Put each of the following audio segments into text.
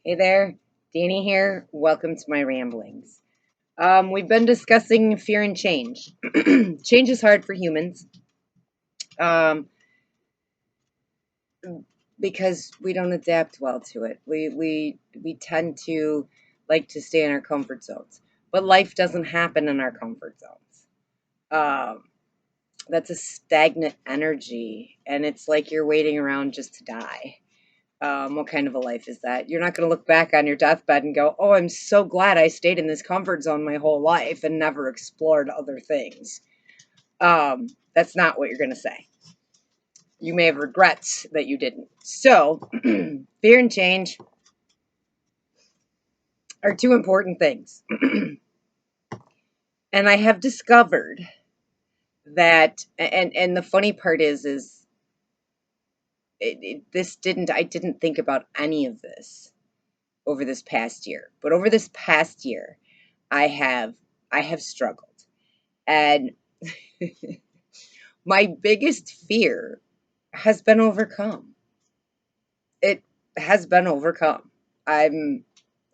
Hey there, Danny here. Welcome to my ramblings. We've been discussing fear and change. Change is hard for humans um, because we don't adapt well to it. We tend to like to stay in our comfort zones, but life doesn't happen in our comfort zones. Um, that's a stagnant energy, and it's like you're waiting around just to die. What kind of a life is that? You're not going to look back on your deathbed and go, "Oh, I'm so glad I stayed in this comfort zone my whole life and never explored other things." That's not what you're going to say. You may have regrets that you didn't. So, fear and change are two important things. And I have discovered that, and the funny part is this didn't, I didn't think about any of this over this past year, but over this past year, I have I have struggled. And my biggest fear has been overcome. It has been overcome. I'm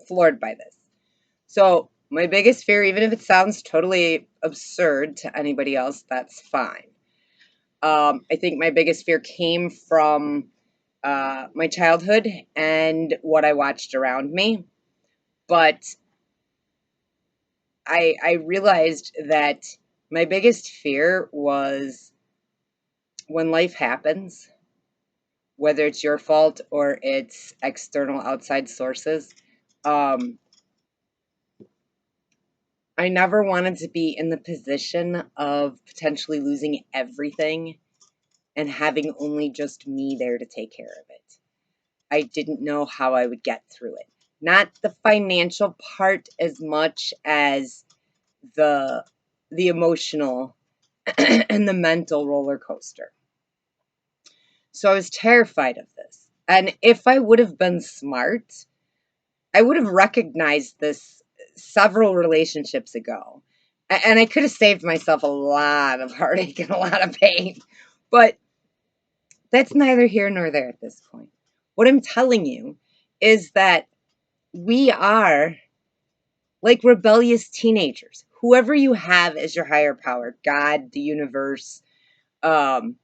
floored by this. So, my biggest fear, even if it sounds totally absurd to anybody else, that's fine. I think my biggest fear came from my childhood and what I watched around me. But I realized that my biggest fear was when life happens, whether it's your fault or it's external outside sources. Um, I never wanted to be in the position of potentially losing everything and having only just me there to take care of it. I didn't know how I would get through it. Not the financial part as much as the the emotional and the mental roller coaster. So I was terrified of this. And if I would have been smart, I would have recognized this several relationships ago. And I could have saved myself a lot of heartache and a lot of pain. But that's neither here nor there at this point. What I'm telling you is that we are like rebellious teenagers. Whoever you have as your higher power, God, the universe, um,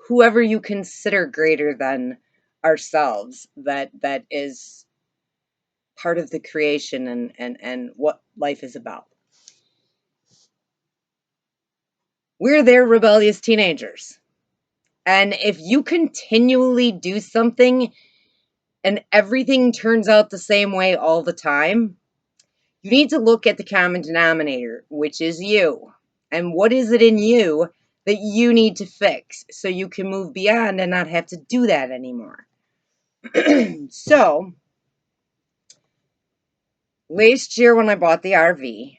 whoever you consider greater than ourselves, that is part of the creation and what life is about. We're their rebellious teenagers. And if you continually do something and everything turns out the same way all the time, you need to look at the common denominator, which is you. And what is it in you that you need to fix so you can move beyond and not have to do that anymore? So, last year when I bought the RV,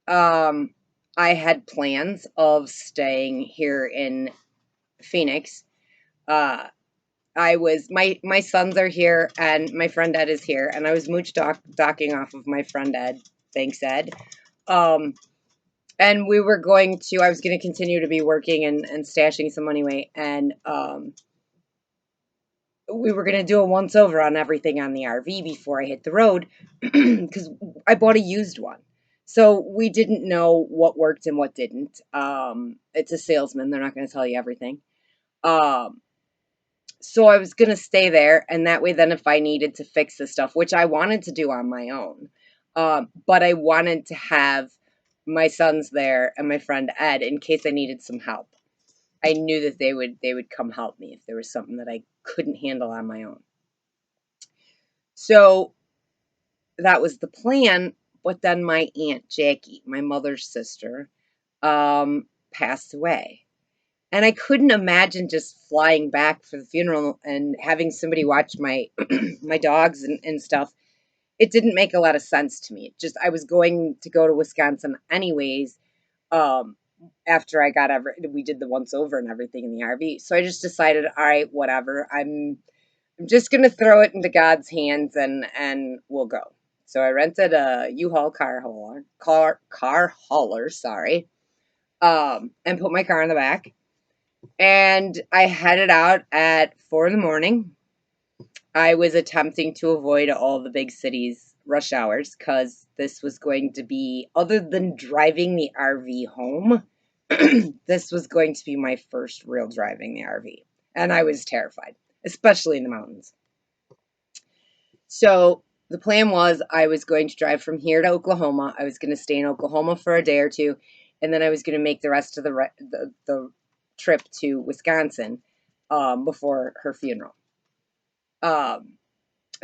um, I had plans of staying here in Phoenix. Uh, I was my sons are here and my friend Ed is here, and I was docking off of my friend Ed. Thanks, Ed. Um, and I was going to continue to be working and stashing some money away, and we were going to do a once over on everything on the RV before I hit the road because I bought a used one. So we didn't know what worked and what didn't. It's a salesman; they're not going to tell you everything. Um, so I was going to stay there, and that way, then if I needed to fix the stuff, which I wanted to do on my own, but I wanted to have my sons there and my friend Ed in case I needed some help. I knew that they would come help me if there was something that I couldn't handle on my own. So that was the plan. But then my aunt Jackie, my mother's sister, passed away. And I couldn't imagine just flying back for the funeral and having somebody watch my my dogs and stuff. It didn't make a lot of sense to me. It just I was going to go to Wisconsin anyways. Um, After we did the once over and everything in the RV. So I just decided, all right, whatever. I'm just gonna throw it into God's hands and we'll go. So I rented a U-Haul car hauler, sorry, and put my car in the back. And I headed out at 4 in the morning. I was attempting to avoid all the big cities' rush hours because this was going to be, other than driving the RV home, this was going to be my first real driving the RV. And I was terrified, especially in the mountains. So the plan was I was going to drive from here to Oklahoma. I was going to stay in Oklahoma for a day or two, and then I was going to make the rest of the trip to Wisconsin before her funeral. Um,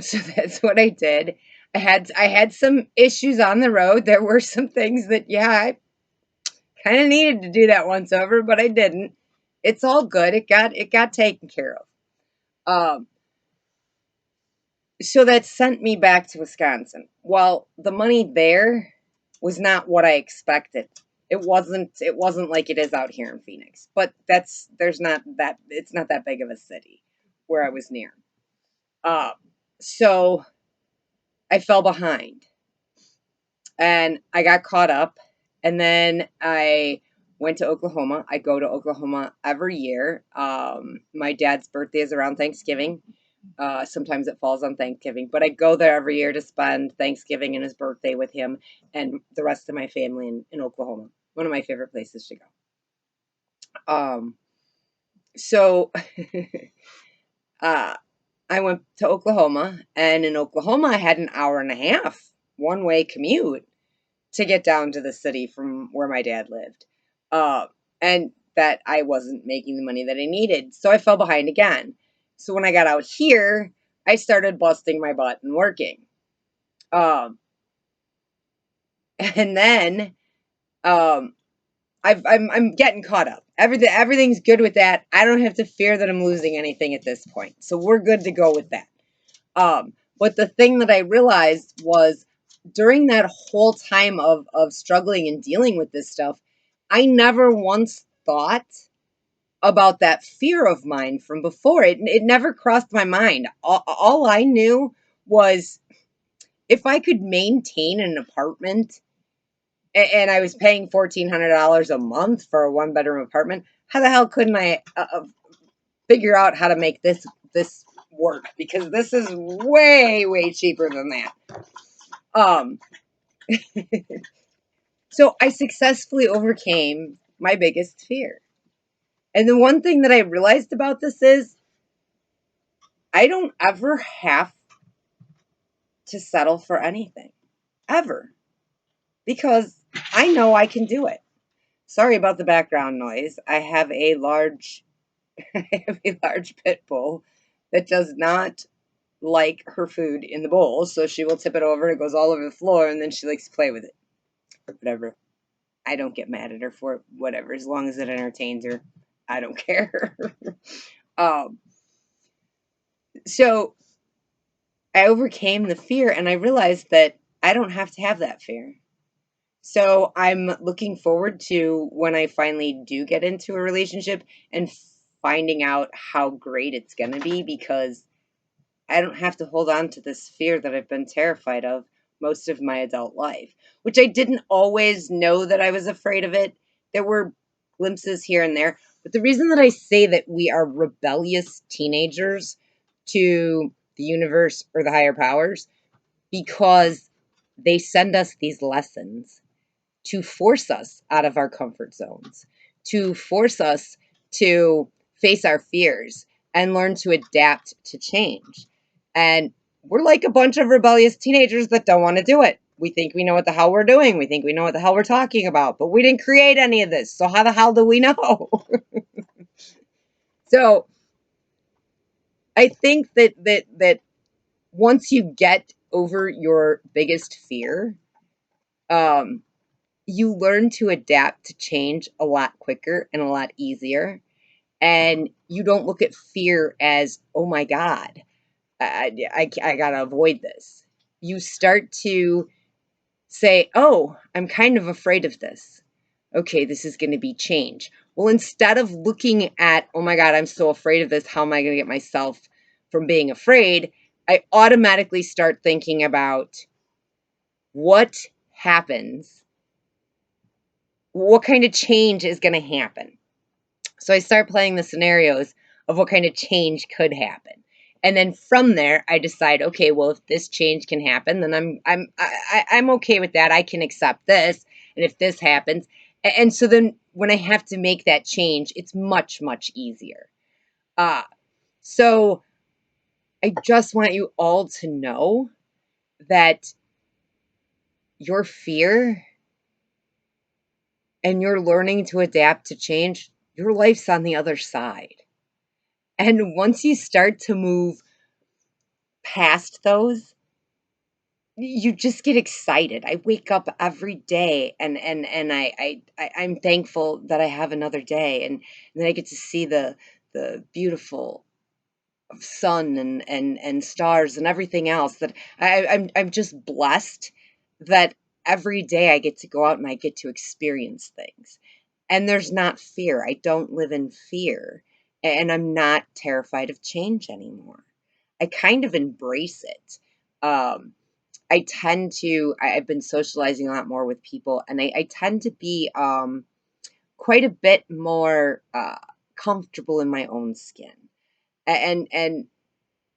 so that's what I did. I had some issues on the road. There were some things that, yeah, I kind of needed to do that once over, but I didn't. It's all good. It got taken care of. Um, so that sent me back to Wisconsin. Well, the money there was not what I expected. It wasn't like it is out here in Phoenix. But there's not that it's not that big of a city where I was near. Uh, so I fell behind and I got caught up, and then I went to Oklahoma. I go to Oklahoma every year. My dad's birthday is around Thanksgiving. Sometimes it falls on Thanksgiving, but I go there every year to spend Thanksgiving and his birthday with him and the rest of my family in Oklahoma. One of my favorite places to go. So uh, I went to Oklahoma, and in Oklahoma, I had an hour and a half one way commute to get down to the city from where my dad lived. Uh, and that I wasn't making the money that I needed. So I fell behind again. So when I got out here, I started busting my butt and working. Um, and then um, I'm getting caught up. Everything's good with that. I don't have to fear that I'm losing anything at this point. So we're good to go with that. But the thing that I realized was during that whole time of struggling and dealing with this stuff, I never once thought about that fear of mine from before. It never crossed my mind. All I knew was if I could maintain an apartment and I was paying $1,400 a month for a one bedroom apartment, how the hell couldn't I figure out how to make this work? Because this is way cheaper than that. Um, so I successfully overcame my biggest fear. And the one thing that I realized about this is I don't ever have to settle for anything, ever, because I know I can do it. Sorry about the background noise. I have a large I have a large pit bull that does not like her food in the bowl, so she will tip it over and it goes all over the floor, and then she likes to play with it. Whatever. I don't get mad at her for it. Whatever. As long as it entertains her, I don't care. um, so I overcame the fear and I realized that I don't have to have that fear. So I'm looking forward to when I finally do get into a relationship and finding out how great it's going to be, because I don't have to hold on to this fear that I've been terrified of most of my adult life, which I didn't always know that I was afraid of it. There were glimpses here and there. But the reason that I say that we are rebellious teenagers to the universe or the higher powers, because they send us these lessons to force us out of our comfort zones, to force us to face our fears and learn to adapt to change. And we're like a bunch of rebellious teenagers that don't want to do it. We think we know what the hell we're doing. We think we know what the hell we're talking about, but we didn't create any of this. So how the hell do we know? So I think that once you get over your biggest fear, um, you learn to adapt to change a lot quicker and a lot easier. And you don't look at fear as, oh my God, I got to avoid this. You start to say, oh, I'm kind of afraid of this. Okay, this is going to be change. Well, instead of looking at, oh my God, I'm so afraid of this, how am I going to get myself from being afraid? I automatically start thinking about what happens, what kind of change is going to happen. So I start playing the scenarios of what kind of change could happen. And then from there, I decide, okay, well, if this change can happen, then I'm okay with that. I can accept this. And if this happens, and so then when I have to make that change, it's much easier. Uh, so I just want you all to know that your fear and you're learning to adapt to change, your life's on the other side. And once you start to move past those, you just get excited. I wake up every day and I'm thankful that I have another day, and then I get to see the beautiful sun and stars and everything else that I'm just blessed that every day I get to go out and I get to experience things. And there's not fear. I don't live in fear. And I'm not terrified of change anymore. I kind of embrace it. I've been socializing a lot more with people, and I tend to be quite a bit more comfortable in my own skin. And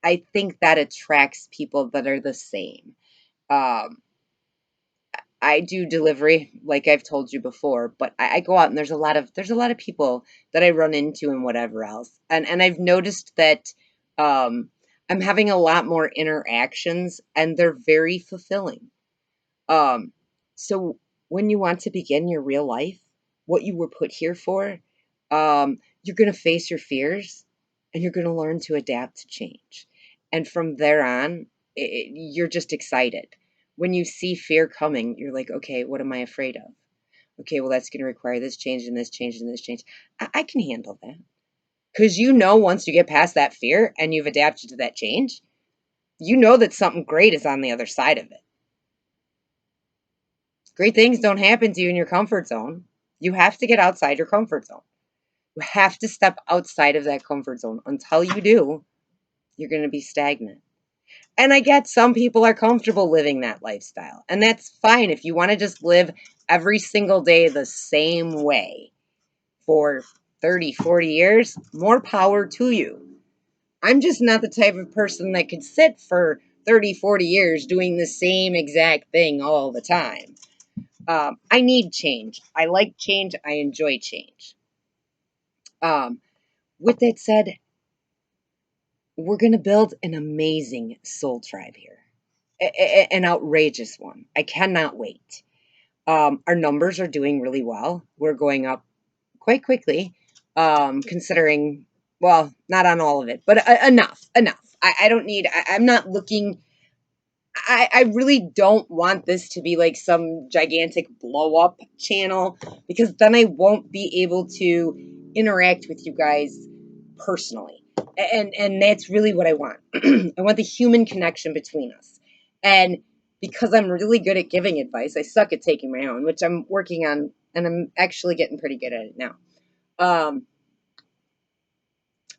I think that attracts people that are the same. Um, I do delivery, like I've told you before, but I go out and there's a lot of people that I run into and whatever else, and I've noticed that I'm having a lot more interactions, and they're very fulfilling. Um, so when you want to begin your real life, what you were put here for, you're going to face your fears and you're going to learn to adapt to change. And from there on, you're just excited. When you see fear coming, you're like, okay, what am I afraid of? Okay, well, that's going to require this change and this change and this change. I can handle that. Because once you get past that fear and you've adapted to that change, you know that something great is on the other side of it. Great things don't happen to you in your comfort zone. You have to get outside your comfort zone. You have to step outside of that comfort zone. Until you do, you're going to be stagnant. And I get some people are comfortable living that lifestyle. And that's fine if you want to just live every single day the same way for 30, 40 years, more power to you. I'm just not the type of person that could sit for 30, 40 years doing the same exact thing all the time. I need change. I like change. I enjoy change. Um, with that said, we're going to build an amazing soul tribe here, an outrageous one. I cannot wait. Our numbers are doing really well. We're going up quite quickly, considering, well, not on all of it, but enough, enough. I don't need, I'm not looking I really don't want this to be like some gigantic blow up channel, because then I won't be able to interact with you guys personally. And that's really what I want. I want the human connection between us. And because I'm really good at giving advice, I suck at taking my own, which I'm working on, and I'm actually getting pretty good at it now. Um,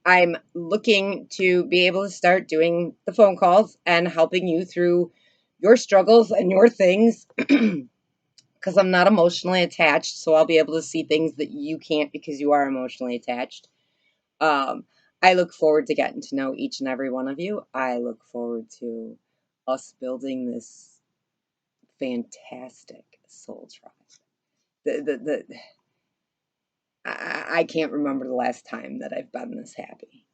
I'm looking to be able to start doing the phone calls and helping you through your struggles and your things, because I'm not emotionally attached. So I'll be able to see things that you can't because you are emotionally attached. Um, I look forward to getting to know each and every one of you. I look forward to us building this fantastic soul tribe. The I can't remember the last time that I've been this happy.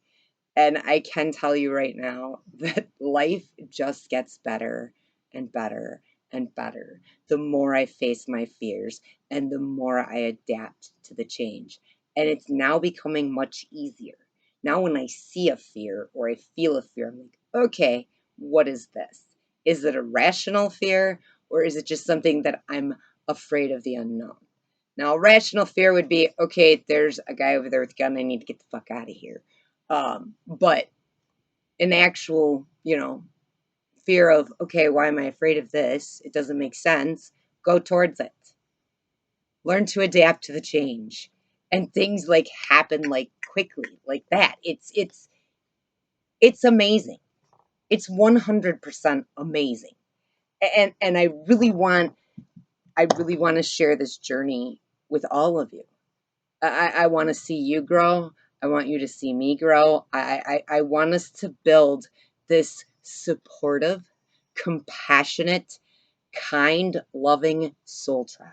And I can tell you right now that life just gets better and better and better the more I face my fears and the more I adapt to the change. And it's now becoming much easier. Now, when I see a fear or I feel a fear, I'm like, okay, what is this? Is it a rational fear, or is it just something that I'm afraid of the unknown? Now, a rational fear would be, okay, there's a guy over there with a gun. I need to get the fuck out of here. But an actual, fear of, okay, why am I afraid of this? It doesn't make sense. Go towards it. Learn to adapt to the change. And things like happen like quickly, like that. It's amazing. It's 100% amazing. And I really want to share this journey with all of you. I want to see you grow. I want you to see me grow. I want us to build this supportive, compassionate, kind, loving soul tribe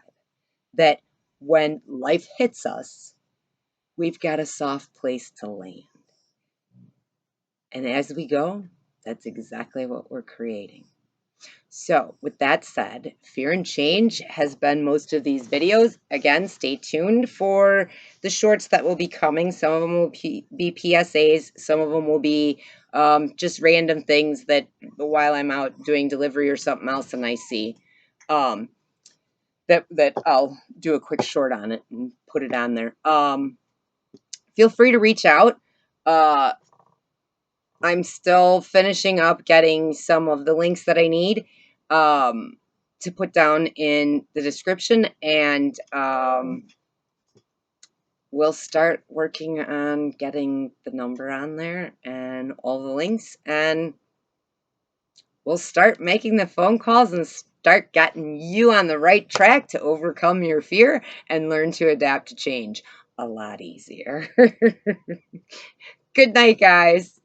that when life hits us, we've got a soft place to land. And as we go, that's exactly what we're creating. So, with that said, Fear and Change has been most of these videos. Again, stay tuned for the shorts that will be coming. Some of them will be PSAs. Some of them will be just random things that while I'm out doing delivery or something else and I see, that I'll do a quick short on it and put it on there. Feel free to reach out. I'm still finishing up getting some of the links that I need to put down in the description, and we'll start working on getting the number on there and all the links, and we'll start making the phone calls and start getting you on the right track to overcome your fear and learn to adapt to change a lot easier. Good night, guys.